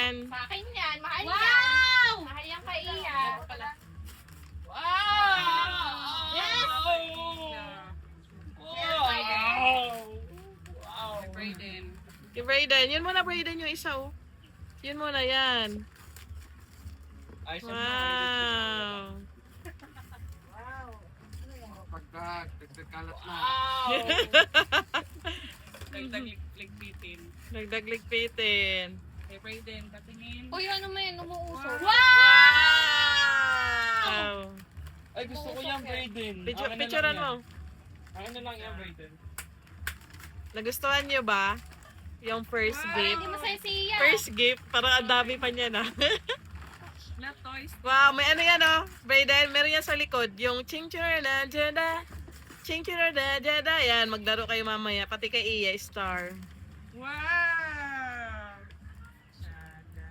yan. Sa akin yan. Mahal yan. Wow! Mahal yan kay Iya. Wow! Yes! Wow! Brayden. Kay Brayden. Yun muna, Brayden, yung isa, oh. Yun muna, yan. Ay, siya Wow. Pagkakalat na. Wow! Nagdagligpitin. Nagdagligpitin. Kay Brayden, patingin. Uy, ano mo yan? Umuusok. Wow! Ay, gusto ko yung Brayden. Picturean mo. Akin na lang yung Brayden. Nagustuhan niyo ba? Yung first gift. Hindi mo sa'yo si Iya. First gift, parang ang dami pa niya na. Na toys. Wow, may ano yan, oh. Brayden, meron yan sa likod. Yung ching-chura na jada. Ching-chura na jada. Yan, maglaro kayo mamaya. Pati kay Iya, star. Wow!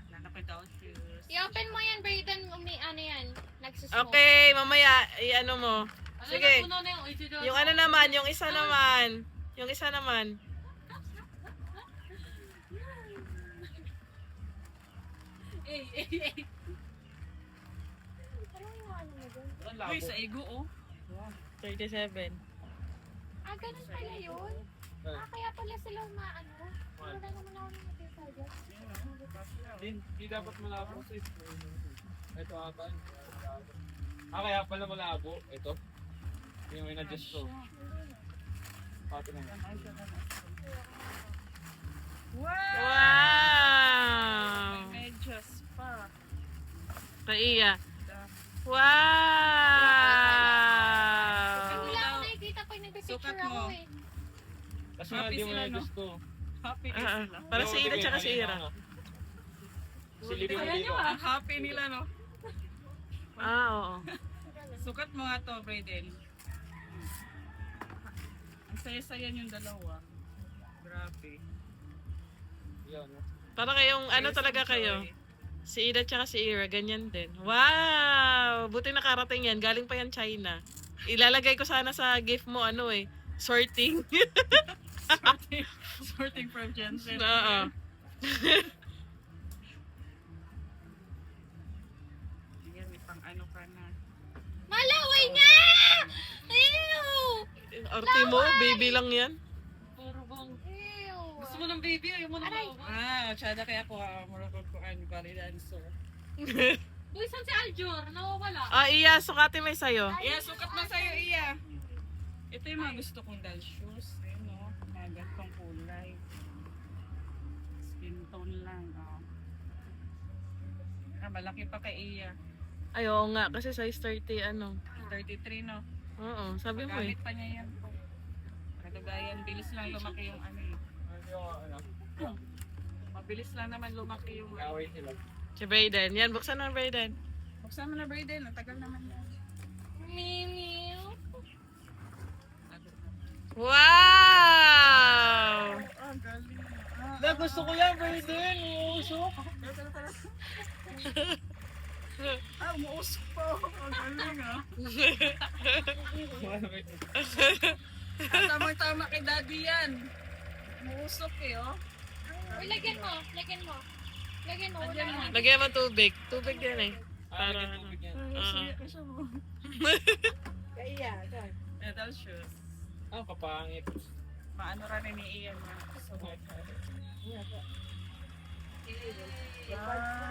Nanapay daw shoes. I-open mo yan, Brayden. Ano yan? Nagsusmoke. Okay, mamaya, i-ano mo. Sige. Ano na yung ito Yung ano naman, yung isa naman. Yung isa naman. Ang Uy, labo. sa ego, oh. 37. Ah, ganun pala yun. Ah, kaya pala sila umaano. Wala naman ako ng material. Hindi dapat malabo sa ito ata. Kaya pala malabo. Ito. Yung in-adjust ko. Pati na yan. Wow! May medyas pa. Kay Iya. Ay, Wow! wala ako nakikita pag nagpipicture Sukat ako mo. eh. Kasi nga Happy di mo sila, na no? gusto. Happy din sila. Para si Ida tsaka si Ira. Silipin mo Ayan dito. nyo, ang happy nila, no? Oo. Sukat mo nga to, Brayden. Ang saya-saya yung dalawa. Grabe. Yan. Para kayong, ano Tears talaga of kayo? joy. Si Ida tsaka si Ira, ganyan din. Wow! Buti nakarating yan. Galing pa yan China. Ilalagay ko sana sa gift mo, ano eh, sorting. Sorting from Jensen. Oo. Ayan, may pang ano ka na. Malaway nga! Ew! Arte mo, baby lang yan. Puro bang... Ew! Gusto mo ng baby? Ayaw mo ng Aray. tsada kaya ko marakot ko ang validanso. Uy, saan si Aljur? Nawawala. Ah, Iya, sukatin mo yung sa'yo. Iya, sukat mo sa'yo, Iya. Ito yung mga gusto kong dal shoes. Ayun, no? Mga gantong kulay. Skin tone lang, oh. Ah, malaki pa kay Iya. Ay, oo nga, kasi size 30, ano. 33, no? Oo, sabi mo eh. Magamit pa niya yan po. Nagagayan, bilis lang lumaki yung ano eh. Mabilis lang naman lumaki yung ano. Away sila. Si Brayden. Yan, buksan na Brayden. Buksan mo na, Brayden. Ang tagal naman yan. Mimiu. Wow! Ah, galing. Na, gusto ko yan, Brayden. Uusok. Ah, umuusok pa. Ang galing ah. Tamang-tama kay daddy yan. Umuusok eh, oh. Uy, lagyan mo. Lagyan mo. Lagyan mo. Lagyan mo. Lagyan mo tubig. Tubig din eh. Para. Para, Kasi mo. Metal shoes. Ang kapangit. Maano rin ni Ian. So, wow.